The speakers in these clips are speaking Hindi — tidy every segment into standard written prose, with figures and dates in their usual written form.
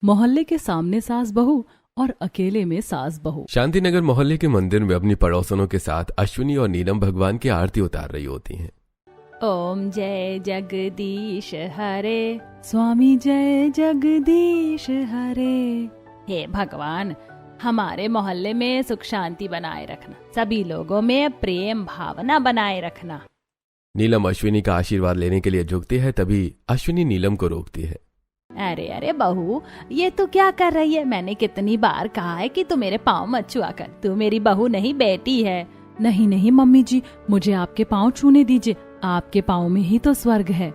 मोहल्ले के सामने सास बहू और अकेले में सास बहू। शांतिनगर मोहल्ले के मंदिर में अपनी पड़ोसनों के साथ अश्विनी और नीलम भगवान की आरती उतार रही होती हैं। ओम जय जगदीश हरे, स्वामी जय जगदीश हरे। हे भगवान, हमारे मोहल्ले में सुख शांति बनाए रखना, सभी लोगों में प्रेम भावना बनाए रखना। नीलम अश्विनी का आशीर्वाद लेने के लिए झुकती है, तभी अश्विनी नीलम को रोकती है। अरे अरे बहू, ये तू क्या कर रही है? मैंने कितनी बार कहा है कि तू मेरे पाँव मत छुआ कर, तू मेरी बहू नहीं बेटी है। नहीं नहीं मम्मी जी, मुझे आपके पाँव छूने दीजिए, आपके पाँव में ही तो स्वर्ग है।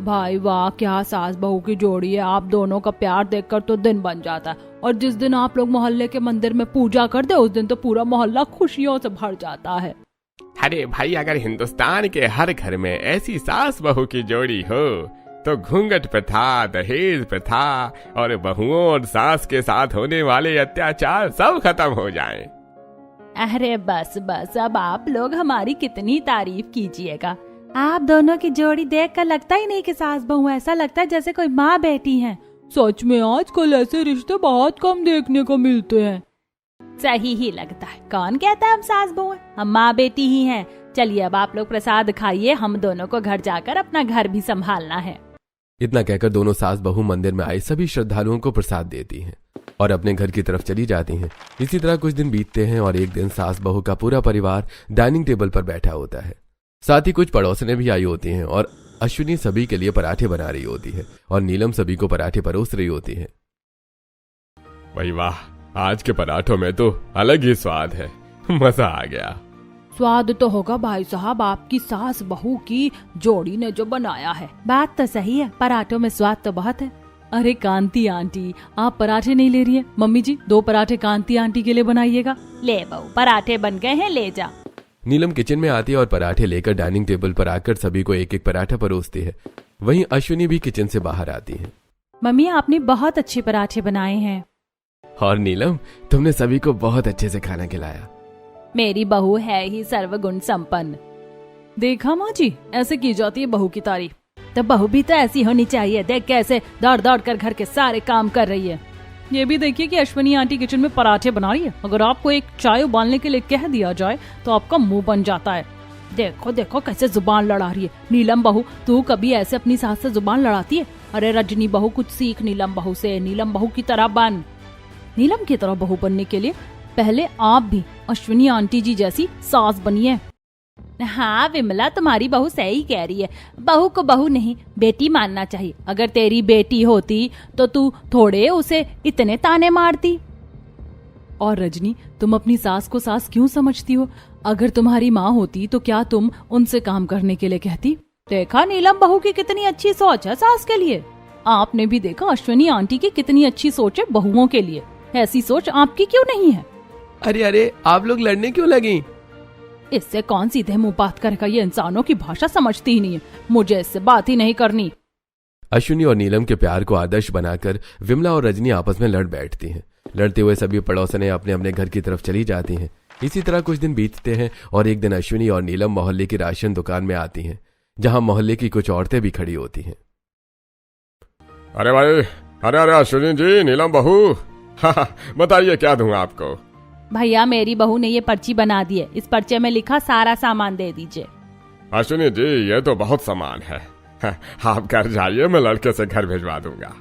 भाई वाह, क्या सास बहू की जोड़ी है। आप दोनों का प्यार देखकर तो दिन बन जाता है, और जिस दिन आप लोग मोहल्ले के मंदिर में पूजा करते उस दिन तो पूरा मोहल्ला खुशियों से भर जाता है। अरे भाई, अगर हिंदुस्तान के हर घर में ऐसी सास बहू की जोड़ी हो तो घूंघट प्रथा, दहेज प्रथा और बहुओं और सास के साथ होने वाले अत्याचार सब खत्म हो जाएं। अरे बस बस, अब आप लोग हमारी कितनी तारीफ कीजिएगा। आप दोनों की जोड़ी देखकर लगता ही नहीं कि सास बहू, ऐसा लगता है जैसे कोई माँ बेटी है। सच में आजकल ऐसे रिश्ते बहुत कम देखने को मिलते हैं। सही ही लगता है, कौन कहता है हम सास बहू हैं? हम माँ बेटी ही हैं। चलिए अब आप लोग प्रसाद खाइए, हम दोनों को घर जाकर अपना घर भी संभालना है। इतना कहकर दोनों सास बहू मंदिर में आए सभी श्रद्धालुओं को प्रसाद देती हैं और अपने घर की तरफ चली जाती हैं। इसी तरह कुछ दिन बीतते हैं और एक दिन सास बहू का पूरा परिवार डाइनिंग टेबल पर बैठा होता है। साथ ही कुछ पड़ोसने भी आई होती हैं और अश्विनी सभी के लिए पराठे बना रही होती है और नीलम सभी को पराठे परोस रही होती है। भाई वाह, आज के पराठों में तो अलग ही स्वाद है, मजा आ गया। स्वाद तो होगा भाई साहब, आपकी सास बहू की जोड़ी ने जो बनाया है। बात तो सही है, पराठों में स्वाद तो बहुत है। अरे कांति आंटी, आप पराठे नहीं ले रही है? मम्मी जी, 2 पराठे कांति आंटी के लिए बनाइएगा। ले बहू, पराठे बन गए हैं, ले जा। नीलम किचन में आती है और पराठे लेकर डाइनिंग टेबल पर आकर सभी को एक एक पराठा परोसती है। वहीं अश्विनी भी किचन से बाहर आती है। मम्मी, आपने बहुत अच्छे पराठे बनाए हैं। और नीलम, तुमने सभी को बहुत अच्छे से खाना खिलाया। मेरी बहू है ही सर्वगुण संपन्न। देखा माँ जी, ऐसे की जाती है बहू की तारीफ। तो बहू भी तो ऐसी होनी चाहिए। देख कैसे दौड़ दौड़ कर घर के सारे काम कर रही है। ये भी देखिए कि अश्विनी आंटी किचन में पराठे बना रही है। अगर आपको एक चाय उबालने के लिए कह दिया जाए तो आपका मुंह बन जाता है। देखो देखो कैसे जुबान लड़ा रही है। नीलम बहू, तू कभी ऐसे अपनी सास से जुबान लड़ाती है? अरे रजनी बहू, कुछ सीख नीलम बहू से। नीलम बहू की तरह बन। नीलम की तरह बहू बनने के लिए पहले आप भी अश्विनी आंटी जी जैसी सास बनिए। हाँ विमला, तुम्हारी बहू सही कह रही है। बहू को बहू नहीं, बेटी मानना चाहिए। अगर तेरी बेटी होती तो तू थोड़े उसे इतने ताने मारती। और रजनी, तुम अपनी सास को सास क्यों समझती हो? अगर तुम्हारी माँ होती तो क्या तुम उनसे काम करने के लिए कहती? देखा नीलम बहू की कितनी अच्छी सोच है सास के लिए। आपने भी देखा अश्विनी आंटी की कितनी अच्छी सोच है बहुओं के लिए। ऐसी सोच आपकी क्यों नहीं है? अरे अरे, आप लोग लड़ने क्यों लगी? इससे कौन सीधे मुंह बात करेगा? ये इंसानों की भाषा समझती ही नहीं है। मुझे इससे बात ही नहीं करनी। अश्विनी और नीलम के प्यार को आदर्श बनाकर विमला और रजनी आपस में लड़ बैठती हैं। लड़ते हुए सभी पड़ोसने अपने अपने घर की तरफ चली जाती हैं। इसी तरह कुछ दिन बीतते हैं और एक दिन अश्विनी और नीलम मोहल्ले की राशन दुकान में आती हैं, जहां मोहल्ले की कुछ औरतें भी खड़ी होती हैं। अरे भाई, अरे अश्विनी जी, नीलम बहू, बताइए क्या दूं आपको? भैया, मेरी बहू ने ये पर्ची बना दी है। इस पर्चे में लिखा सारा सामान दे दीजिए। अश्विनी जी, ये तो बहुत सामान है। आप घर जाइए, मैं लड़के से घर भिजवा दूंगा।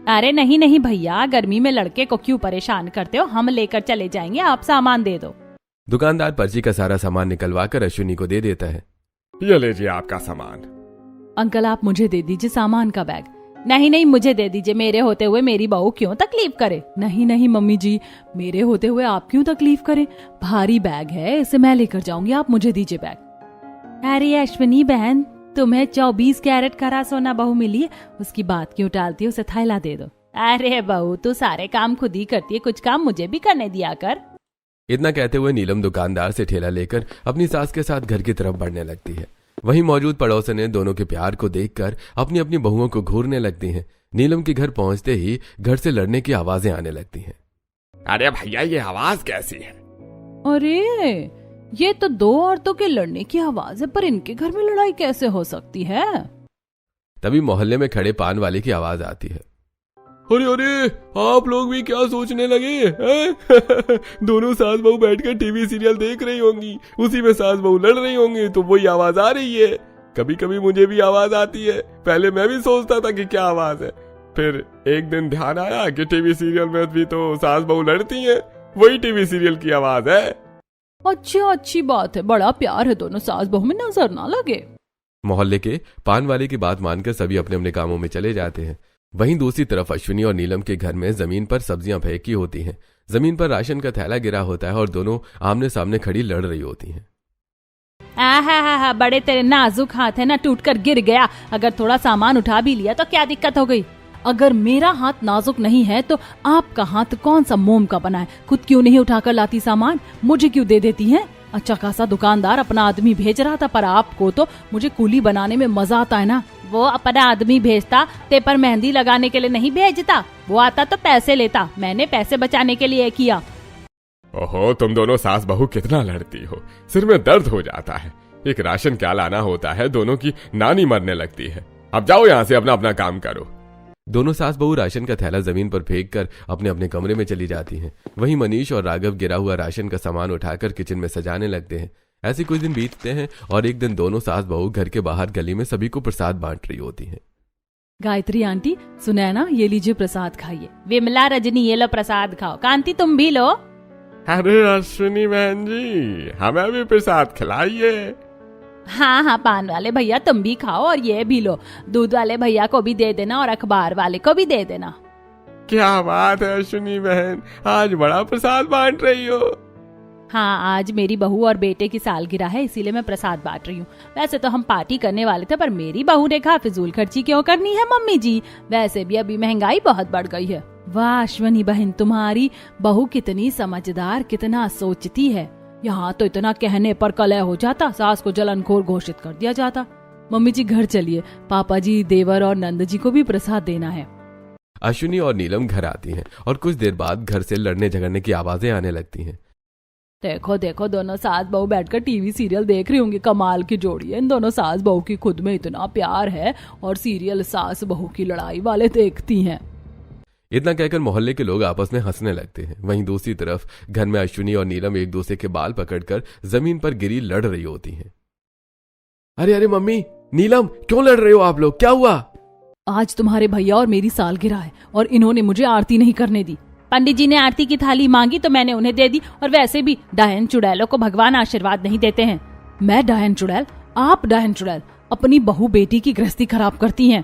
अरे नहीं नहीं भैया, गर्मी में लड़के को क्यों परेशान करते हो? हम लेकर चले जाएंगे, आप सामान दे दो। दुकानदार पर्ची का सारा सामान निकलवा कर अश्विनी को दे देता है। ये लीजिए आपका सामान। अंकल, आप मुझे दे दीजिए सामान का बैग। नहीं नहीं, मुझे दे दीजिए। मेरे होते हुए मेरी बहू क्यों तकलीफ करे? नहीं नहीं मम्मी जी, मेरे होते हुए आप क्यों तकलीफ करें? भारी बैग है, इसे मैं लेकर जाऊंगी, आप मुझे दीजिए बैग। अरे अश्विनी बहन, तुम्हें 24 कैरेट खरा सोना बहू मिली है, उसकी बात क्यों टालती है? उसे थैला दे दो। अरे बहू, तू सारे काम खुद ही करती है, कुछ काम मुझे भी करने दिया कर। इतना कहते हुए नीलम दुकानदार से ठेला लेकर अपनी सास के साथ घर की तरफ बढ़ने लगती है। वहीं मौजूद पड़ोसने दोनों के प्यार को देखकर अपनी अपनी बहुओं को घूरने लगती हैं। नीलम के घर पहुंचते ही घर से लड़ने की आवाजें आने लगती हैं। अरे भैया, ये आवाज कैसी है? अरे ये तो 2 औरतों के लड़ने की आवाज है, पर इनके घर में लड़ाई कैसे हो सकती है? तभी मोहल्ले में खड़े पान वाले की आवाज आती है। अरे अरे, आप लोग भी क्या सोचने लगे हैं? दोनों सास बहू बैठकर टीवी सीरियल देख रही होंगी, उसी में सास बहू लड़ रही होंगी तो वही आवाज आ रही है। कभी कभी मुझे भी आवाज आती है, पहले मैं भी सोचता था कि क्या आवाज है, फिर एक दिन ध्यान आया कि टीवी सीरियल में भी तो सास बहू लड़ती हैं, वही टीवी सीरियल की आवाज है। अच्छा, अच्छी बात है, बड़ा प्यार है दोनों सास बहू में, नजर ना लगे। मोहल्ले के पान वाले की बात मानकर सभी अपने अपने कामों में चले जाते हैं। वहीं दूसरी तरफ अश्विनी और नीलम के घर में जमीन पर सब्जियां फेंकी होती हैं। जमीन पर राशन का थैला गिरा होता है और दोनों आमने सामने खड़ी लड़ रही होती हैं। आहा, बड़े तेरे नाजुक हाथ है ना, टूट कर गिर गया। अगर थोड़ा सामान उठा भी लिया तो क्या दिक्कत हो गई? अगर मेरा हाथ नाजुक नहीं है तो आपका हाथ कौन सा मोम का बना है? खुद क्यों नहीं उठाकर लाती सामान, मुझे क्यों दे देती हैं? अच्छा खासा दुकानदार अपना आदमी भेज रहा था, पर आपको तो मुझे कूली बनाने में मजा आता है ना। वो अपना आदमी भेजता ते पर मेहंदी लगाने के लिए नहीं भेजता, वो आता तो पैसे लेता, मैंने पैसे बचाने के लिए किया। ओहो, तुम दोनों सास बहू कितना लड़ती हो, सिर में दर्द हो जाता है। एक राशन क्या लाना होता है, दोनों की नानी मरने लगती है। अब जाओ यहाँ से, अपना अपना काम करो। दोनों सास बहू राशन का थैला जमीन पर फेंककर अपने अपने कमरे में चली जाती हैं। वहीं मनीष और राघव गिरा हुआ राशन का सामान उठाकर किचन में सजाने लगते हैं। ऐसे कुछ दिन बीतते हैं और एक दिन दोनों सास बहू घर के बाहर गली में सभी को प्रसाद बांट रही होती हैं। गायत्री आंटी, सुनैना, ये लीजिए प्रसाद खाइए। विमला, रजनी, ये लो प्रसाद खाओ। कांति, तुम भी लो। अरे अश्विनी बहन जी, हमें भी प्रसाद खिलाइए। हाँ, पान वाले भैया तुम भी खाओ और ये भी लो। दूध वाले भैया को भी दे देना और अखबार वाले को भी दे देना। क्या बात है अश्विनी बहन, आज बड़ा प्रसाद बांट रही हो। हाँ, आज मेरी बहू और बेटे की सालगिरह है, इसीलिए मैं प्रसाद बांट रही हूँ। वैसे तो हम पार्टी करने वाले थे, पर मेरी बहू ने कहा फिजूल खर्ची क्यों करनी है मम्मी जी, वैसे भी अभी महंगाई बहुत बढ़ गई है। वाह अश्विनी बहन, तुम्हारी बहू कितनी समझदार, कितना सोचती है। यहाँ तो इतना कहने पर कलह हो जाता, सास को जलनखोर घोषित कर दिया जाता। मम्मी जी घर चलिए, पापा जी, देवर और नंद जी को भी प्रसाद देना है। अश्विनी और नीलम घर आती हैं और कुछ देर बाद घर से लड़ने झगड़ने की आवाजें आने लगती हैं। देखो देखो, दोनों सास बहू बैठकर टीवी सीरियल देख रही होंगी। कमाल की जोड़ी है इन दोनों सास बहू की, खुद में इतना प्यार है और सीरियल सास बहू की लड़ाई वाले देखती हैं। इतना कहकर मोहल्ले के लोग आपस में हंसने लगते हैं। वहीं दूसरी तरफ घर में अश्विनी और नीलम एक दूसरे के बाल पकड़कर जमीन पर गिरी लड़ रही होती हैं। अरे अरे मम्मी, नीलम, क्यों लड़ रहे हो आप लोग, क्या हुआ? आज तुम्हारे भैया और मेरी सालगिरह है और इन्होंने मुझे आरती नहीं करने दी। पंडित जी ने आरती की थाली मांगी तो मैंने उन्हें दे दी, और वैसे भी डायन चुड़ैलों को भगवान आशीर्वाद नहीं देते हैं। मैं डायन चुड़ैल, आप डायन चुड़ैल, अपनी बहू बेटी की गृहस्थी खराब करती हैं।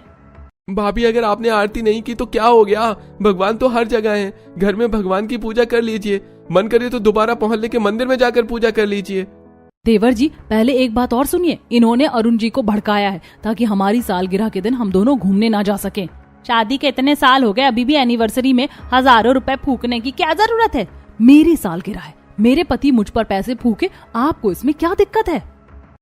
भाभी, अगर आपने आरती नहीं की तो क्या हो गया? भगवान तो हर जगह हैं। घर में भगवान की पूजा कर लीजिए, मन करे तो दोबारा मोहल्ले के मंदिर में जाकर पूजा कर लीजिए। देवर जी, पहले एक बात और सुनिए, इन्होंने अरुण जी को भड़काया है ताकि हमारी सालगिरह के दिन हम दोनों घूमने ना जा सकें। शादी के इतने साल हो गए, अभी भी एनिवर्सरी में हजारों रुपए फूकने की क्या जरूरत है? मेरी सालगिरह है, मेरे पति मुझ पर पैसे फूके, आपको इसमें क्या दिक्कत है?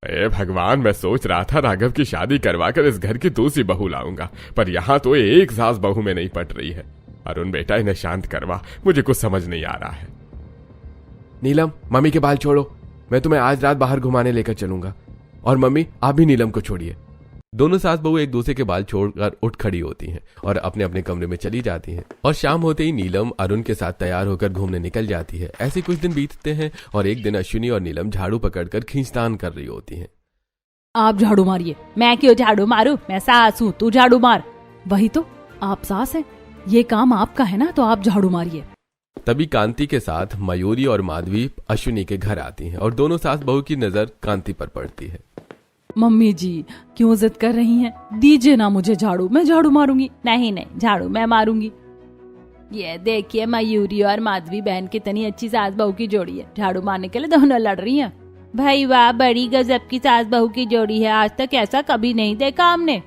ए भगवान, मैं सोच रहा था राघव की शादी करवाकर इस घर की दूसरी बहू लाऊंगा, पर यहाँ तो एक सास बहू में नहीं पट रही है। अरुण बेटा, इन्हें शांत करवा, मुझे कुछ समझ नहीं आ रहा है। नीलम, मम्मी के बाल छोड़ो, मैं तुम्हें आज रात बाहर घुमाने लेकर चलूंगा। और मम्मी, आप भी नीलम को छोड़िए। दोनों सास बहू एक दूसरे के बाल छोड़कर उठ खड़ी होती हैं और अपने अपने कमरे में चली जाती हैं। और शाम होते ही नीलम अरुण के साथ तैयार होकर घूमने निकल जाती है। ऐसे कुछ दिन बीतते हैं और एक दिन अश्विनी और नीलम झाड़ू पकड़कर खींचतान कर रही होती हैं। आप झाड़ू मारिए। मैं क्यों झाड़ू मारूं? मैं सास हूँ, तू झाड़ू मार। वही तो, आप सास हैं, ये काम आपका है ना, तो आप झाड़ू मारिए। तभी कांति के साथ मयूरी और माधवी अश्विनी के घर आती हैं और दोनों सास बहू की नजर कांति पर पड़ती है। मम्मी जी क्यों जिद कर रही हैं? दीजिए ना मुझे झाड़ू, मैं झाड़ू मारूंगी। नहीं नहीं, झाड़ू मैं मारूंगी। ये देखिए, मयूरी और माधवी बहन कितनी अच्छी सास बहू की जोड़ी है, झाड़ू मारने के लिए दोनों लड़ रही हैं। भाई वाह, बड़ी गजब की सास बहू की जोड़ी है, आज तक ऐसा कभी नहीं देखा हमने।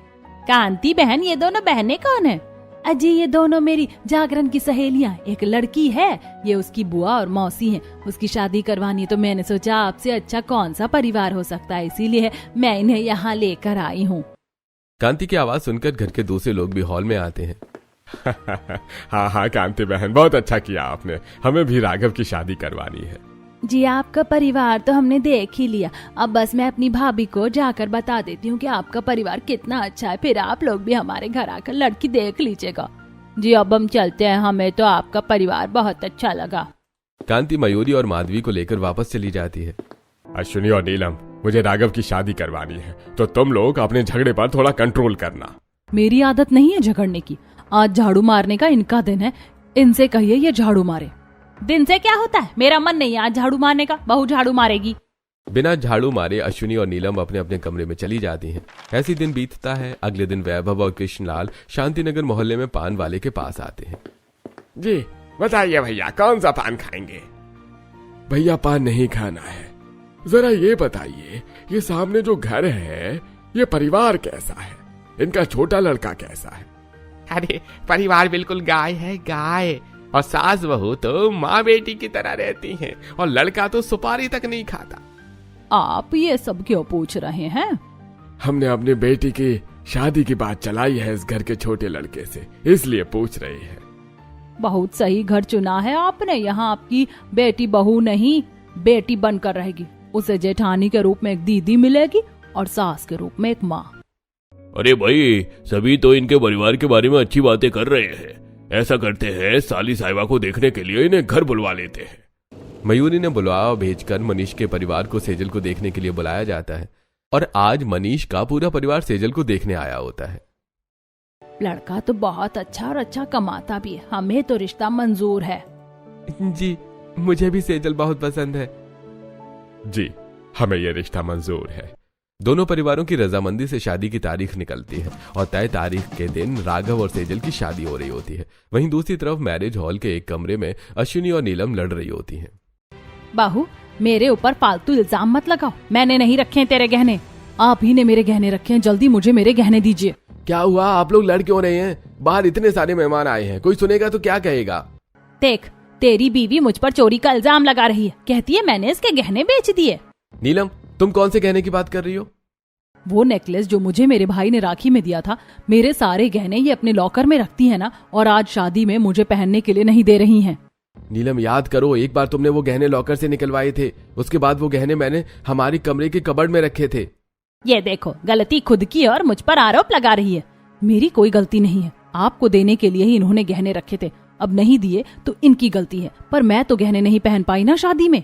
कांति बहन, ये दोनों बहनें कौन है? अजी, ये दोनों मेरी जागरण की सहेलियां। एक लड़की है, ये उसकी बुआ और मौसी हैं। उसकी शादी करवानी है, तो मैंने सोचा आपसे अच्छा कौन सा परिवार हो सकता है, इसीलिए मैं इन्हें यहाँ लेकर आई हूँ। कांति की आवाज सुनकर घर के दूसरे लोग भी हॉल में आते हैं। हाँ हाँ कांति बहन, बहुत अच्छा किया आपने, हमें भी राघव की शादी करवानी है। जी, आपका परिवार तो हमने देख ही लिया, अब बस मैं अपनी भाभी को जाकर बता देती हूँ कि आपका परिवार कितना अच्छा है, फिर आप लोग भी हमारे घर आकर लड़की देख लीजिएगा। जी अब हम चलते हैं, हमें तो आपका परिवार बहुत अच्छा लगा। कांति मयूरी और माधवी को लेकर वापस चली जाती है। अश्विनी और नीलम, मुझे राघव की शादी करवानी है, तो तुम लोग अपने झगड़े पर थोड़ा कंट्रोल करना। मेरी आदत नहीं है झगड़ने की, आज झाड़ू मारने का इनका दिन है, इनसे कहिए ये झाड़ू मारे। दिन से क्या होता है, मेरा मन नहीं है आज झाड़ू मारने का, बहू झाड़ू मारेगी। बिना झाड़ू मारे अश्विनी और नीलम अपने अपने कमरे में चली जाती हैं। ऐसी दिन बीतता है। अगले दिन वैभव और कृष्णलाल शांतिनगर मोहल्ले में पान वाले के पास आते हैं। जी बताइए भैया, कौन सा पान खाएंगे? भैया पान नहीं खाना है, जरा ये बताइए, ये सामने जो घर है ये परिवार कैसा है, इनका छोटा लड़का कैसा है? अरे परिवार बिल्कुल गाय है, गाय। और सास बहू तो माँ बेटी की तरह रहती हैं, और लड़का तो सुपारी तक नहीं खाता। आप ये सब क्यों पूछ रहे हैं? हमने अपनी बेटी की शादी की बात चलाई है इस घर के छोटे लड़के से, इसलिए पूछ रहे हैं। बहुत सही घर चुना है आपने, यहाँ आपकी बेटी बहू नहीं बेटी बनकर रहेगी। उसे जेठानी के रूप में एक दीदी मिलेगी और सास के रूप में एक माँ। अरे भाई, सभी तो इनके परिवार के बारे में अच्छी बातें कर रहे हैं। ऐसा करते हैं, साली साहिबा को देखने के लिए इन्हें घर बुलवा लेते हैं। मयूरी ने बुलावा भेजकर मनीष के परिवार को सेजल को देखने के लिए बुलाया जाता है और आज मनीष का पूरा परिवार सेजल को देखने आया होता है। लड़का तो बहुत अच्छा और अच्छा कमाता भी है, हमें तो रिश्ता मंजूर है। जी मुझे भी सेजल बहुत पसंद है। जी हमें यह रिश्ता मंजूर है। दोनों परिवारों की रजामंदी से शादी की तारीख निकलती है और तय तारीख के दिन राघव और सेजल की शादी हो रही होती है। वहीं दूसरी तरफ मैरिज हॉल के एक कमरे में अश्विनी और नीलम लड़ रही होती हैं। बाहू मेरे ऊपर फालतू इल्जाम मत लगाओ, मैंने नहीं रखे तेरे गहने, आप ही ने मेरे गहने रखे हैं, जल्दी मुझे मेरे गहने दीजिए। क्या हुआ, आप लोग लड़ क्यों रहे हैं? बाहर इतने सारे मेहमान आए हैं, कोई सुनेगा तो क्या कहेगा? देख तेरी बीवी मुझ पर चोरी का इल्जाम लगा रही है, कहती है मैंने इसके गहने बेच दिए। नीलम तुम कौन से गहने की बात कर रही हो? वो नेकलेस जो मुझे मेरे भाई ने राखी में दिया था, मेरे सारे गहने ये अपने लॉकर में रखती है ना, और आज शादी में मुझे पहनने के लिए नहीं दे रही हैं। नीलम याद करो, एक बार तुमने वो गहने लॉकर से निकलवाए थे, उसके बाद वो गहने मैंने हमारी कमरे के कबर्ड में रखे थे। ये देखो गलती खुद की और मुझ पर आरोप लगा रही है। मेरी कोई गलती नहीं है, आपको देने के लिए ही इन्होंने गहने रखे थे, अब नहीं दिए तो इनकी गलती है, पर मैं तो गहने नहीं पहन पाई ना शादी में।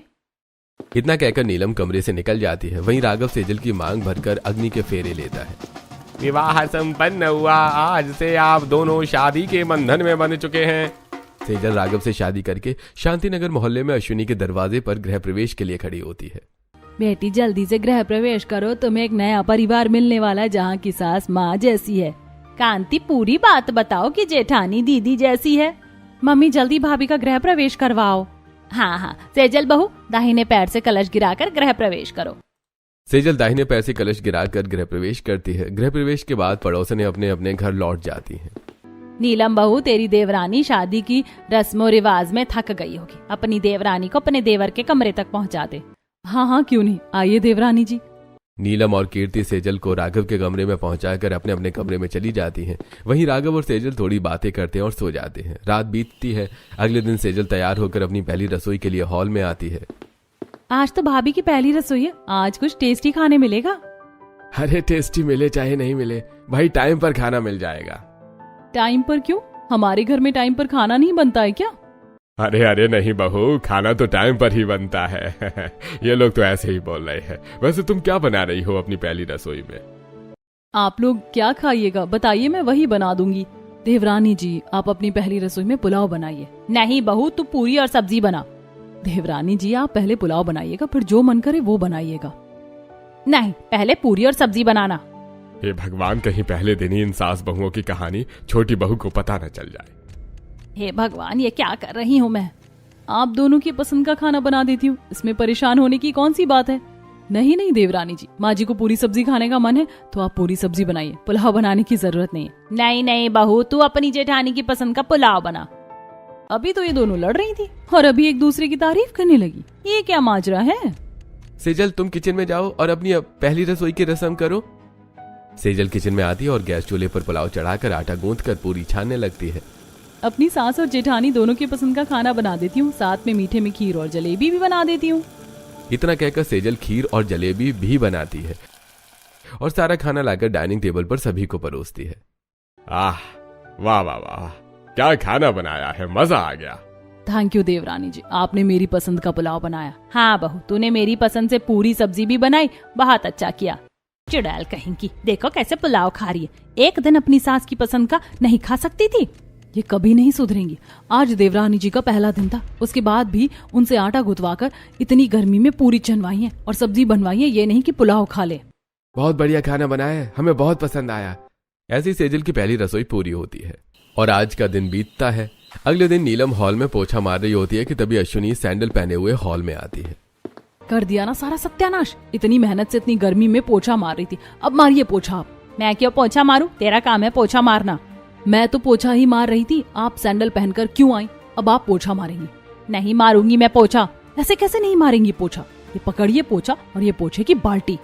इतना कहकर नीलम कमरे से निकल जाती है। वहीं राघव सेजल की मांग भरकर अग्नि के फेरे लेता है। विवाह संपन्न हुआ, आज से आप दोनों शादी के बंधन में बंध चुके हैं। सेजल राघव से शादी करके शांतिनगर मोहल्ले में अश्विनी के दरवाजे पर गृह प्रवेश के लिए खड़ी होती है। बेटी जल्दी से गृह प्रवेश करो, तुम्हें एक नया परिवार मिलने वाला है जहाँ की सास माँ जैसी है। कांति पूरी बात बताओ कि जेठानी दीदी जैसी है। मम्मी जल्दी भाभी का गृह प्रवेश करवाओ। हाँ हाँ सेजल बहू दाहिने पैर से कलश गिराकर गृह प्रवेश करो। सेजल दाहिने पैर से कलश गिराकर गृह प्रवेश करती है। गृह प्रवेश के बाद पड़ोसने अपने अपने घर लौट जाती हैं। नीलम बहू तेरी देवरानी शादी की रस्मों रिवाज में थक गई होगी, अपनी देवरानी को अपने देवर के कमरे तक पहुँचा दे। हाँ हाँ क्यों नहीं, आइए देवरानी जी। नीलम और कीर्ति सेजल को राघव के कमरे में पहुंचाकर अपने अपने कमरे में चली जाती हैं। वहीं राघव और सेजल थोड़ी बातें करते हैं और सो जाते हैं। रात बीतती है। अगले दिन सेजल तैयार होकर अपनी पहली रसोई के लिए हॉल में आती है। आज तो भाभी की पहली रसोई है, आज कुछ टेस्टी खाने मिलेगा। अरे टेस्टी मिले चाहे नहीं मिले, भाई टाइम पर खाना मिल जाएगा। टाइम पर क्यों, हमारे घर में टाइम पर खाना नहीं बनता है क्या? अरे अरे नहीं बहू, खाना तो टाइम पर ही बनता है। ये लोग तो ऐसे ही बोल रहे हैं। वैसे तुम क्या बना रही हो अपनी पहली रसोई में? आप लोग क्या खाइएगा बताइए, मैं वही बना दूंगी। देवरानी जी आप अपनी पहली रसोई में पुलाव बनाइए। नहीं बहू तू पूरी और सब्जी बना। देवरानी जी आप पहले पुलाव बनाइएगा, फिर जो मन करे वो बनाइएगा। नहीं पहले पूरी और सब्जी बनाना। हे भगवान, कहीं पहले दिन ही इन सास बहुओं की कहानी छोटी बहू को पता न चल जाए। हे भगवान ये क्या कर रही हूँ मैं। आप दोनों की पसंद का खाना बना देती हूँ, इसमें परेशान होने की कौन सी बात है। नहीं नहीं देवरानी जी, माँ जी को पूरी सब्जी खाने का मन है तो आप पूरी सब्जी बनाइए, पुलाव बनाने की जरूरत नहीं है। नहीं नहीं बहू तू अपनी जेठानी की पसंद का पुलाव बना। अभी तो ये दोनों लड़ रही थी और अभी एक दूसरे की तारीफ करने लगी, ये क्या माजरा है। सेजल तुम किचन में जाओ और अपनी पहली रसोई की रस्म करो। सेजल किचन में आती है और गैस चूल्हे पर पुलाव चढ़ाकर आटा गूंथकर पूरी छानने लगती है। अपनी सास और जेठानी दोनों की पसंद का खाना बना देती हूँ, साथ में मीठे में खीर और जलेबी भी बना देती हूँ। इतना कहकर सेजल खीर और जलेबी भी बनाती है और सारा खाना लाकर डाइनिंग टेबल पर सभी को परोसती है। आह वाह वाह वाह, क्या खाना बनाया है, मजा आ गया। थैंक यू देवरानी जी, आपने मेरी पसंद का पुलाव बनाया। हाँ बहू, तूने मेरी पसंद से पूरी सब्जी भी बनाई, बहुत अच्छा किया। चुड़ैल कहीं की, देखो कैसे पुलाव खा रही है। एक दिन अपनी सास की पसंद का नहीं खा सकती थी। ये कभी नहीं सुधरेंगी। आज देवरानी जी का पहला दिन था, उसके बाद भी उनसे आटा गुथवाकर इतनी गर्मी में पूरी चनवाई है और सब्जी बनवाई है, ये नहीं कि पुलाव खा ले। बहुत बढ़िया खाना बनाया है, हमें बहुत पसंद आया। ऐसी सेजल की पहली रसोई पूरी होती है और आज का दिन बीतता है। अगले दिन नीलम हॉल में पोछा मार रही होती है कि तभी अश्विनी सैंडल पहने हुए हॉल में आती है। कर दिया ना सारा सत्यानाश। इतनी मेहनत से इतनी गर्मी में पोछा मार रही थी, अब मारिए पोछा आप। मैं क्यों पोछा मारूं? तेरा काम है पोछा मारना। मैं तो पोछा ही मार रही थी, आप सैंडल पहनकर क्यों आई? अब आप पोछा मारेंगी। नहीं मारूंगी मैं पोछा। ऐसे कैसे नहीं मारेंगी पोछा? ये पकड़िए पोछा और ये पोछे की बाल्टी।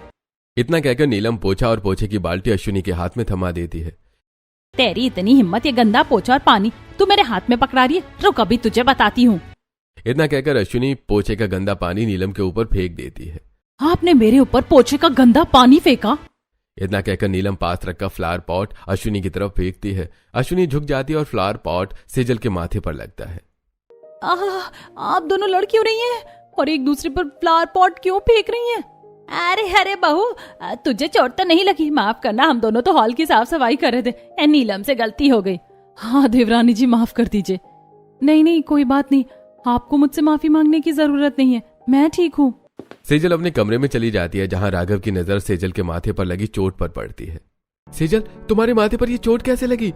इतना कहकर नीलम पोछा और पोछे की बाल्टी अश्विनी के हाथ में थमा देती है। तेरी इतनी हिम्मत, ये गंदा पोछा और पानी तू मेरे हाथ में पकड़ा रही है? रुक अभी तुझे बताती हूँ। इतना कहकर अश्विनी पोछे का गंदा पानी नीलम के ऊपर फेंक देती है। आपने मेरे ऊपर पोछे का गंदा पानी फेंका? इतना कहकर नीलम पास रखा फ्लावर पॉट अश्विनी की तरफ फेंकती है। अश्विनी झुक जाती है और फ्लावर पॉट सेजल के माथे पर लगता है। आप दोनों लड़ क्यों रही हैं और एक दूसरे पर फ्लावर पॉट क्यों फेंक रही हैं? अरे अरे बहू, तुझे चोट तो नहीं लगी? माफ करना, हम दोनों तो हॉल की साफ सफाई कर रहे थे, नीलम से गलती हो गई। हाँ देवरानी जी, माफ कर दीजिए। नहीं नहीं, कोई बात नहीं, आपको मुझसे माफी मांगने की जरूरत नहीं है, मैं ठीक हूँ। सेजल अपने कमरे में चली जाती है जहाँ राघव की नजर सेजल के माथे पर लगी चोट पर पड़ती है। सेजल, तुम्हारे माथे पर ये चोट कैसे लगी?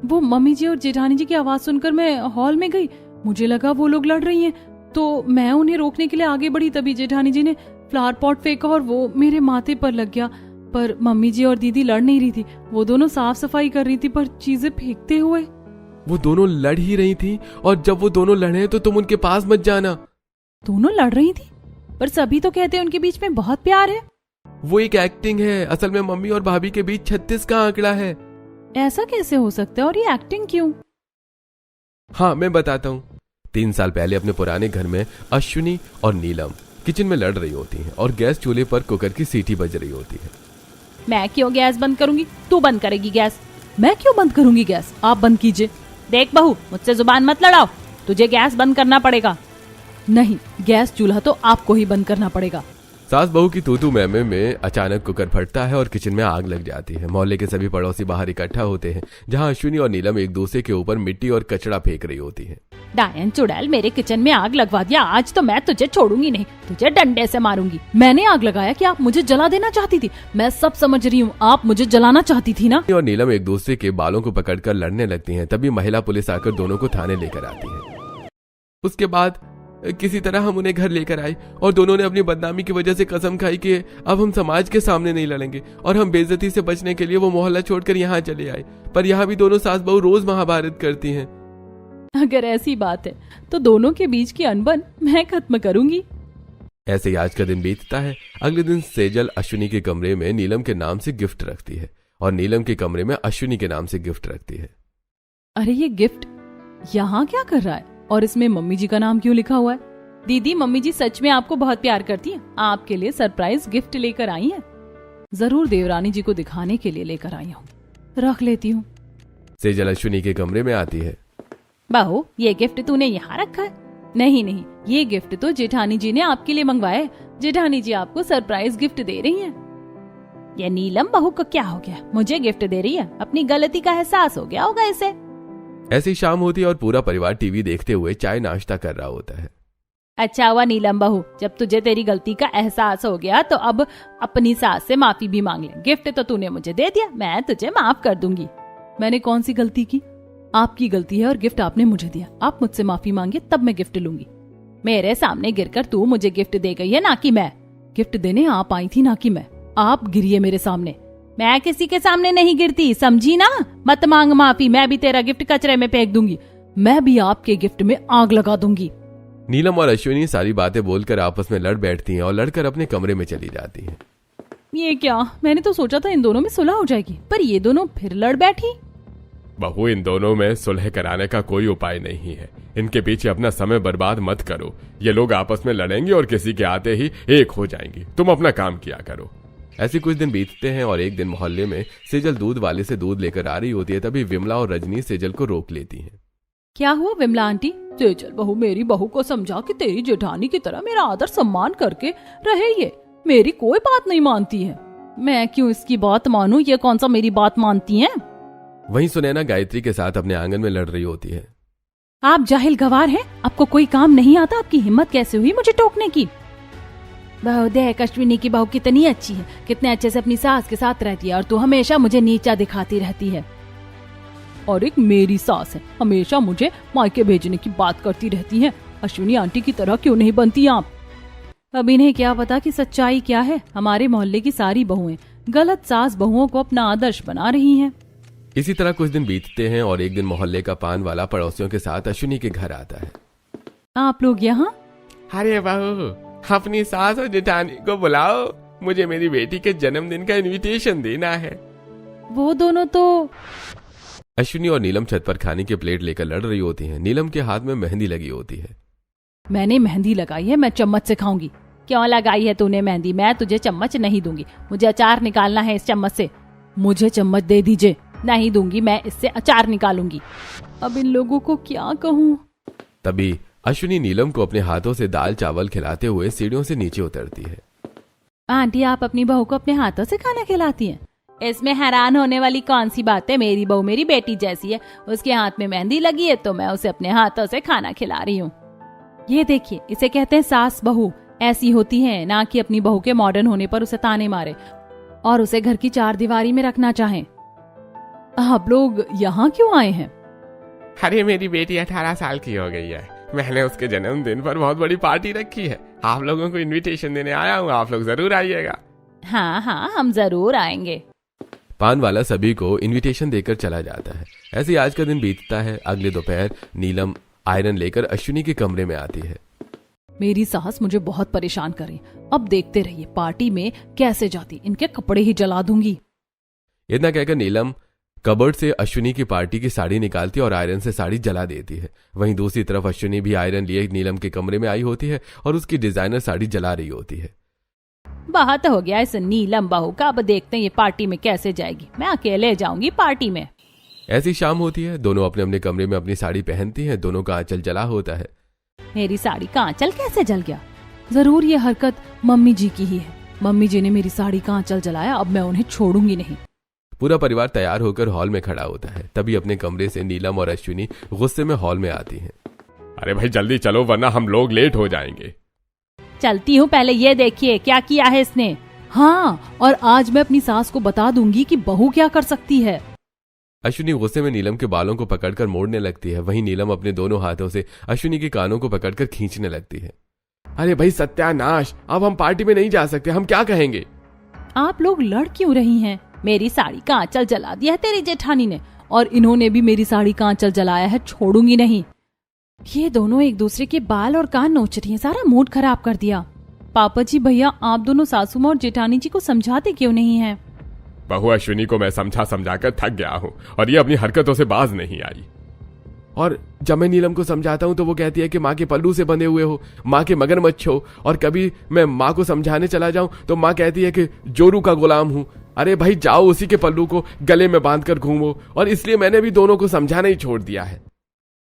वो मम्मी जी और जेठानी जी की आवाज सुनकर मैं हॉल में गई, मुझे लगा वो लोग लड़ रही हैं, तो मैं उन्हें रोकने के लिए आगे बढ़ी, तभी जेठानी जी ने फ्लावर पॉट फेंका और वो मेरे माथे पर लग गया। पर मम्मी जी और दीदी लड़ नहीं रही थी, वो दोनों साफ सफाई कर रही थी, पर चीजें फेंकते हुए। वो दोनों लड़ ही रही थी, और जब वो दोनों लड़े तो तुम उनके पास मत जाना। दोनों लड़ रही थी, पर सभी तो कहते हैं उनके बीच में बहुत प्यार है। वो एक एक्टिंग है, असल में मम्मी और भाभी के बीच 36 का आंकड़ा है। ऐसा कैसे हो सकता है, और ये एक्टिंग क्यों? हाँ मैं बताता हूँ। 3 साल पहले अपने पुराने घर में अश्विनी और नीलम किचन में लड़ रही होती हैं और गैस चूल्हे पर कुकर की सीटी बज रही होती है। मैं क्यों गैस बंद करूंगी? तू बंद करेगी गैस। मैं क्यों बंद करूंगी गैस? आप बंद कीजिए। देख बहू, मुझसे जुबान मत लड़ाओ, तुझे गैस बंद करना पड़ेगा। नहीं, गैस चूल्हा तो आपको ही बंद करना पड़ेगा। सास बहू की तू मैमे में अचानक कुकर फटता है और किचन में आग लग जाती है। मोहल्ले के सभी पड़ोसी बाहर इकट्ठा होते हैं जहां अश्विनी और नीलम एक दूसरे के ऊपर मिट्टी और कचरा फेंक रही होती है। डायन चुड़ैल, मेरे किचन में आग लगवा दिया, आज तो मैं तुझे छोड़ूंगी नहीं, तुझे डंडे से मारूंगी। मैंने आग लगाया कि आप मुझे जला देना चाहती थी? मैं सब समझ रही हूँ, आप मुझे जलाना चाहती थी ना? और नीलम एक दूसरे के बालों को पकड़कर लड़ने लगती हैं। तभी महिला पुलिस आकर दोनों को थाने लेकर आती है। उसके बाद किसी तरह हम उन्हें घर लेकर आए और दोनों ने अपनी बदनामी की वजह से कसम खाई कि अब हम समाज के सामने नहीं लड़ेंगे, और हम बेइज्जती से बचने के लिए वो मोहल्ला छोड़कर यहाँ चले आए। पर यहाँ भी दोनों सास बहू रोज महाभारत करती हैं। अगर ऐसी बात है तो दोनों के बीच की अनबन मैं खत्म करूंगी। ऐसे ही आज का दिन बीतता है। अगले दिन सेजल अश्विनी के कमरे में नीलम के नाम से गिफ्ट रखती है और नीलम के कमरे में अश्विनी के नाम से गिफ्ट रखती है। अरे ये गिफ्ट यहाँ क्या कर रहा है, और इसमें मम्मी जी का नाम क्यों लिखा हुआ है? दीदी, मम्मी जी सच में आपको बहुत प्यार करती हैं, आपके लिए सरप्राइज गिफ्ट लेकर आई हैं। जरूर देवरानी जी को दिखाने के लिए लेकर आई हूँ, रख लेती हूँ। सेजल अश्विनी के कमरे में आती है। बहू, ये गिफ्ट तूने यहाँ रखा है? नहीं नहीं, ये गिफ्ट तो जेठानी जी ने आपके लिए मंगवाया है, जेठानी जी आपको सरप्राइज गिफ्ट दे रही हैं। ये नीलम बहू को क्या हो गया, मुझे गिफ्ट दे रही है? अपनी गलती का एहसास हो गया होगा इसे। ऐसी शाम होती है और पूरा परिवार टीवी देखते हुए चाय नाश्ता कर रहा होता है। अच्छा हुआ नीलम बहू, जब तुझे तेरी गलती का एहसास हो गया तो अब अपनी सास से माफी भी मांग ले। गिफ्ट तो तूने मुझे दे दिया, मैं तुझे माफ कर दूंगी। मैंने कौन सी गलती की? आपकी गलती है और गिफ्ट आपने मुझे दिया, आप मुझसे माफी मांगे तब मैं गिफ्ट लूंगी। मेरे सामने गिरकर तू मुझे गिफ्ट दे गई है, ना कि मैं। गिफ्ट देने आप आई थी, ना कि मैं। आप गिरिए मेरे सामने। मैं किसी के सामने नहीं गिरती, समझी ना? मत मांग माफी, मैं भी तेरा गिफ्ट कचरे में फेंक दूंगी, मैं भी आपके गिफ्ट में आग लगा दूंगी। नीलम और अश्विनी सारी बातें बोलकर आपस में लड़ बैठती हैं और लड़कर अपने कमरे में चली जाती हैं। ये क्या, मैंने तो सोचा था इन दोनों में सुलह हो जाएगी, पर ये दोनों फिर लड़ बैठी। बहू, इन दोनों में सुलह कराने का कोई उपाय नहीं है, इनके पीछे अपना समय बर्बाद मत करो। ये लोग आपस में लड़ेंगे और किसी के आते ही एक हो जाएंगी, तुम अपना काम किया करो। ऐसे कुछ दिन बीतते हैं और एक दिन मोहल्ले में सेजल दूध वाले से दूध लेकर आ रही होती है। तभी विमला और रजनी सेजल को रोक लेती हैं। क्या हुआ विमला आंटी? सेजल बहू मेरी बहू को समझा कि तेरी जेठानी की तरह मेरा आदर सम्मान करके रहे। ये मेरी कोई बात नहीं मानती है। मैं क्यों इसकी बात मानूं? ये कौन सा मेरी बात मानती है? वहीं सुनैना गायत्री के साथ अपने आंगन में लड़ रही होती है। आप जाहिल गवार हैं, आपको कोई काम नहीं आता। आपकी हिम्मत कैसे हुई मुझे टोकने की? बहू देख, अश्विनी की बहू कितनी अच्छी है, कितने अच्छे से अपनी सास के साथ रहती है, और तू हमेशा मुझे नीचा दिखाती रहती है। और एक मेरी सास है, हमेशा मुझे मायके भेजने की बात करती रहती है। अश्विनी आंटी की तरह क्यों नहीं बनती आप? अब इन्हें क्या पता कि सच्चाई क्या है। हमारे मोहल्ले की सारी बहुएं गलत सास बहुओं को अपना आदर्श बना रही हैं। इसी तरह कुछ दिन बीतते हैं और एक दिन मोहल्ले का पान वाला पड़ोसियों के साथ अश्विनी के घर आता है। आप लोग यहाँ? अरे बहू, अपनी सास और जेठानी को बुलाओ, मुझे मेरी बेटी के जन्मदिन का इनविटेशन देना है। वो दोनों तो अश्विनी और नीलम छत पर खाने की प्लेट लेकर लड़ रही होती हैं। नीलम के हाथ में मेहंदी लगी होती है। मैंने मेहंदी लगाई है, मैं चम्मच से खाऊंगी। क्यों लगाई है तूने मेहंदी? मैं तुझे चम्मच नहीं दूंगी। मुझे अचार निकालना है इस चम्मच से। मुझे चम्मच दे दीजिए। नहीं दूंगी, मैं इससे अचार निकालूंगी। अब इन लोगों को क्या कहूँ? तभी अश्विनी नीलम को अपने हाथों से दाल चावल खिलाते हुए सीढ़ियों से नीचे उतरती है। आंटी, आप अपनी बहू को अपने हाथों से खाना खिलाती हैं? इसमें हैरान होने वाली कौन सी बात है? मेरी बहू मेरी बेटी जैसी है। उसके हाथ में मेहंदी लगी है तो मैं उसे अपने हाथों से खाना खिला रही हूँ। ये देखिए, इसे कहते हैं सास बहू। ऐसी होती है ना कि अपनी बहू के मॉडर्न होने पर उसे ताने मारे और उसे घर की चार दीवारी में रखना चाहें। आप लोग यहाँ क्यों आए हैं? अरे मेरी बेटी 18 साल की हो गई है। मैंने उसके जन्मदिन पर बहुत बड़ी पार्टी रखी है। आप लोगों को इनविटेशन देने आया हूँ, आप लोग जरूर आइएगा। हाँ हाँ, हम जरूर आएंगे। पान वाला सभी को इनविटेशन देकर चला जाता है। ऐसे ही आज का दिन बीतता है। अगले दोपहर नीलम आयरन लेकर अश्विनी के कमरे में आती है। मेरी सास मुझे बहुत परेशान करे। अब देखते रहिए पार्टी में कैसे जाती, इनके कपड़े ही जला दूंगी। इतना कहकर नीलम कबर्ड से अश्विनी की पार्टी की साड़ी निकालती है और आयरन से साड़ी जला देती है। वहीं दूसरी तरफ अश्विनी भी आयरन लिए नीलम के कमरे में आई होती है और उसकी डिजाइनर साड़ी जला रही होती है। बहुत हो गया इस नीलम बहू का। अब देखते हैं ये पार्टी में कैसे जाएगी। मैं अकेले जाऊंगी पार्टी में। ऐसी शाम होती है। दोनों अपने अपने कमरे में अपनी साड़ी पहनती हैं। दोनों का आंचल जला होता है। मेरी साड़ी का आंचल कैसे जल गया? जरूर ये हरकत मम्मी जी की ही है। मम्मी जी ने मेरी साड़ी का आंचल जलाया। अब मैं उन्हें छोड़ूंगी नहीं। पूरा परिवार तैयार होकर हॉल में खड़ा होता है। तभी अपने कमरे से नीलम और अश्विनी गुस्से में हॉल में आती हैं। अरे भाई जल्दी चलो वरना हम लोग लेट हो जाएंगे। चलती हूँ, पहले ये देखिए क्या किया है इसने। हाँ, और आज मैं अपनी सास को बता दूंगी कि बहू क्या कर सकती है। अश्विनी गुस्से में नीलम के बालों को पकड़कर मोड़ने लगती है। वहीं नीलम अपने दोनों हाथों से अश्विनी के कानों को पकड़कर खींचने लगती है। अरे भाई सत्यानाश, अब हम पार्टी में नहीं जा सकते, हम क्या कहेंगे? आप लोग लड़ क्यों रही हैं? मेरी साड़ी का आंचल जला दिया है तेरी जेठानी ने, और इन्होंने भी मेरी साड़ी का आंचल जलाया है। छोड़ूंगी नहीं। ये दोनों एक दूसरे के बाल और कान नोच रही हैं। सारा मूड खराब कर दिया। पापा जी, भैया, आप दोनों सासू माँ और जेठानी जी को समझाते क्यों नहीं हैं? बहू अश्विनी को मैं समझा कर थक गया हूँ और ये अपनी हरकतों से बाज नहीं आई। और जब मैं नीलम को समझाता हूँ तो वो कहती है कि माँ के पल्लू से बंधे हुए हो, माँ के मगरमच्छ हो। और कभी मैं माँ को समझाने चला जाऊं तो माँ कहती है कि जोरू का गुलाम हूँ। अरे भाई जाओ, उसी के पल्लू को गले में बांध कर घूमो। और इसलिए मैंने भी दोनों को समझाना ही छोड़ दिया है।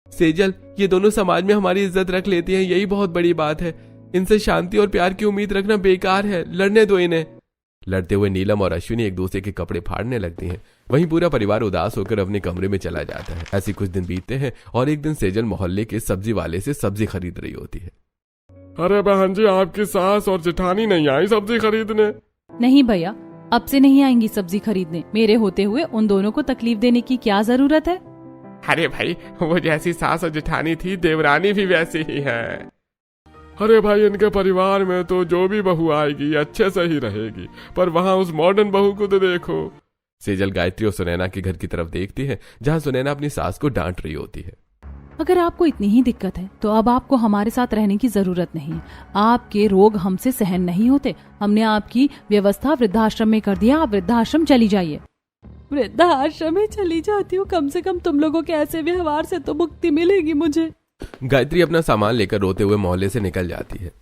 सेजल, ये दोनों समाज में हमारी इज्जत रख लेती हैं, यही बहुत बड़ी बात है। इनसे शांति और प्यार की उम्मीद रखना बेकार है। लड़ने दो इन्हें। लड़ते हुए नीलम और अश्विनी एक दूसरे के कपड़े फाड़ने लगती हैं। वहीं पूरा परिवार उदास होकर अपने कमरे में चला जाता है। ऐसे कुछ दिन बीतते हैं और एक दिन सेजल मोहल्ले के सब्जी वाले से सब्जी खरीद रही होती है। अरे बहन जी, आपकी सास और जेठानी नहीं आई सब्जी खरीदने? नहीं भैया, अब से नहीं आएंगी सब्जी खरीदने। मेरे होते हुए उन दोनों को तकलीफ देने की क्या जरूरत है? अरे भाई, वो जैसी सास और जेठानी थी, देवरानी भी वैसी ही है। अरे भाई, इनके परिवार में तो जो भी बहू आएगी अच्छे से ही रहेगी, पर वहाँ उस मॉडर्न बहू को तो देखो। सेजल गायत्री और सुनैना के घर की तरफ देखती है, जहाँ सुनैना अपनी सास को डांट रही होती है। अगर आपको इतनी ही दिक्कत है तो अब आपको हमारे साथ रहने की जरूरत नहीं है। आपके रोग हमसे सहन नहीं होते। हमने आपकी व्यवस्था वृद्धाश्रम में कर दिया। आप वृद्धाश्रम चली जाइए। वृद्धाश्रम में चली जाती हूँ, कम से कम तुम लोगों के ऐसे व्यवहार से तो मुक्ति मिलेगी मुझे। गायत्री अपना सामान लेकर रोते हुए मोहल्ले से निकल जाती है।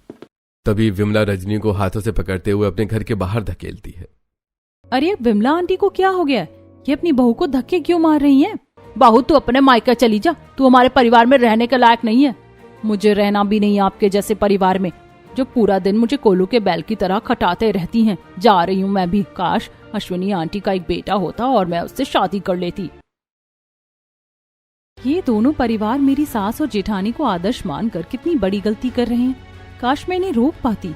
तभी विमला रजनी को हाथों से पकड़ते हुए अपने घर के बाहर धकेलती है। अरे विमला आंटी को क्या हो गया? ये अपनी बहू को धक्के क्यों मार रही हैं? बहू तू अपने मायके चली जा, तू हमारे परिवार में रहने के लायक नहीं है। मुझे रहना भी नहीं आपके जैसे परिवार में, जो पूरा दिन मुझे कोलू के बैल की तरह खटाते रहती हैं। जा रही हूँ मैं भी। काश अश्विनी आंटी का एक बेटा होता और मैं उससे शादी कर लेती। ये दोनों परिवार मेरी सास और जेठानी को आदर्श मानकर कितनी बड़ी गलती कर रहे हैं। काश मैं इन्हें रोक पाती।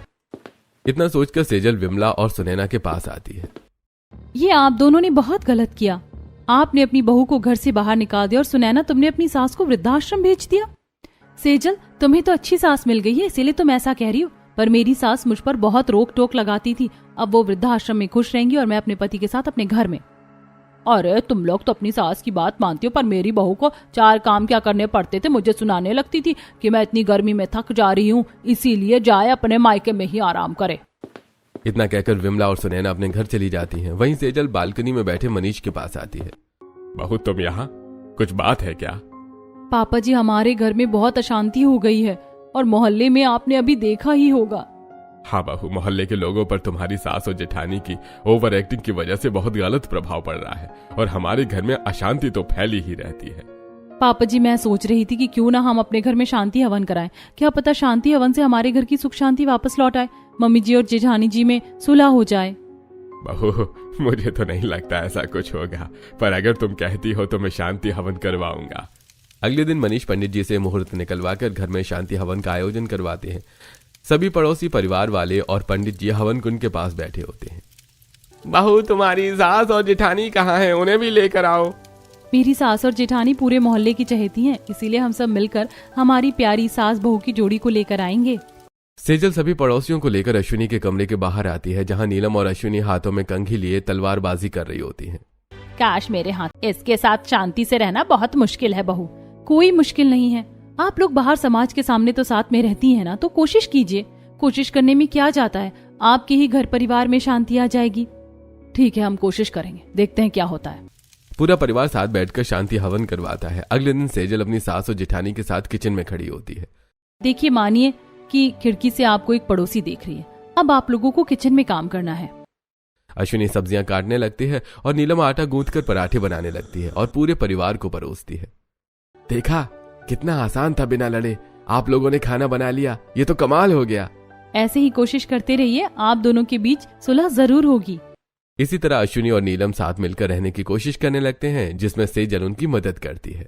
इतना सोचकर सेजल विमला और सुनैना के पास आती है। ये आप दोनों ने बहुत गलत किया। आपने अपनी बहू को घर से बाहर निकाल दिया और सुनैना तुमने अपनी सास को वृद्धाश्रम भेज दिया। सेजल तुम्हें तो अच्छी सास मिल गई है इसीलिए तुम ऐसा कह रही हो, पर मेरी सास मुझ पर बहुत रोक टोक लगाती थी। अब वो वृद्धाश्रम में खुश रहेंगी और मैं अपने पति के साथ अपने घर में। अरे तुम लोग तो अपनी सास की बात मानती हो, पर मेरी बहू को 4 काम क्या करने पड़ते थे। मुझे सुनाने लगती थी कि मैं इतनी गर्मी में थक जा रही हूँ, इसीलिए जाए अपने मायके में ही आराम करे। इतना कहकर विमला और सुनैना अपने घर चली जाती हैं। वहीं सेजल बालकनी में बैठे मनीष के पास आती है। बहू तुम यहाँ, कुछ बात है क्या? पापा जी हमारे घर में बहुत अशांति हो गई है और मोहल्ले में आपने अभी देखा ही होगा। हाँ बहू, मोहल्ले के लोगों पर तुम्हारी सास और जेठानी की ओवर एक्टिंग की वजह से बहुत गलत प्रभाव पड़ रहा है और हमारे घर में अशांति तो फैली ही रहती है। पापा जी मैं सोच रही थी कि क्यों ना हम अपने घर में शांति हवन कराएं। क्या पता शांति हवन से हमारे घर की सुख शांति वापस लौट आए, मम्मी जी और जेठानी जी में सुलह हो जाए। बहू मुझे तो नहीं लगता ऐसा कुछ होगा, पर अगर तुम कहती हो तो मैं शांति हवन करवाऊंगा। अगले दिन मनीष पंडित जी से मुहूर्त निकलवाकर घर में शांति हवन का आयोजन करवाते हैं। सभी पड़ोसी परिवार वाले और पंडित जी हवन कुंड के पास बैठे होते हैं। बहू तुम्हारी सास और जेठानी कहाँ हैं? उन्हें भी लेकर आओ। मेरी सास और जेठानी पूरे मोहल्ले की चहेती हैं, इसीलिए हम सब मिलकर हमारी प्यारी सास बहू की जोड़ी को लेकर आएंगे। सेजल सभी पड़ोसियों को लेकर अश्विनी के कमरे के बाहर आती है, जहां नीलम और अश्विनी हाथों में कंघी लिए तलवारबाजी कर रही होती हैं। काश मेरे हाथ, इसके साथ शांति से रहना बहुत मुश्किल है बहू। कोई मुश्किल नहीं है, आप लोग बाहर समाज के सामने तो साथ में रहती हैं ना, तो कोशिश कीजिए। कोशिश करने में क्या जाता है, आपके ही घर परिवार में शांति आ जाएगी। ठीक है हम कोशिश करेंगे, देखते हैं क्या होता है। पूरा परिवार साथ बैठकर शांति हवन करवाता है। अगले दिन सेजल अपनी सास और जेठानी के साथ किचन में खड़ी होती है। देखिए मानिए कि खिड़की से आपको एक पड़ोसी देख रही है, अब आप लोगों को किचन में काम करना है। अश्विनी सब्जियां काटने लगती है और नीलम आटा गूंथकर पराठे बनाने लगती है और पूरे परिवार को परोसती है। देखा कितना आसान था, बिना लड़े आप लोगों ने खाना बना लिया, ये तो कमाल हो गया। ऐसे ही कोशिश करते रहिए, आप दोनों के बीच सुलह जरूर होगी। इसी तरह अश्विनी और नीलम साथ मिलकर रहने की कोशिश करने लगते हैं, जिसमें सेजल उनकी मदद करती है।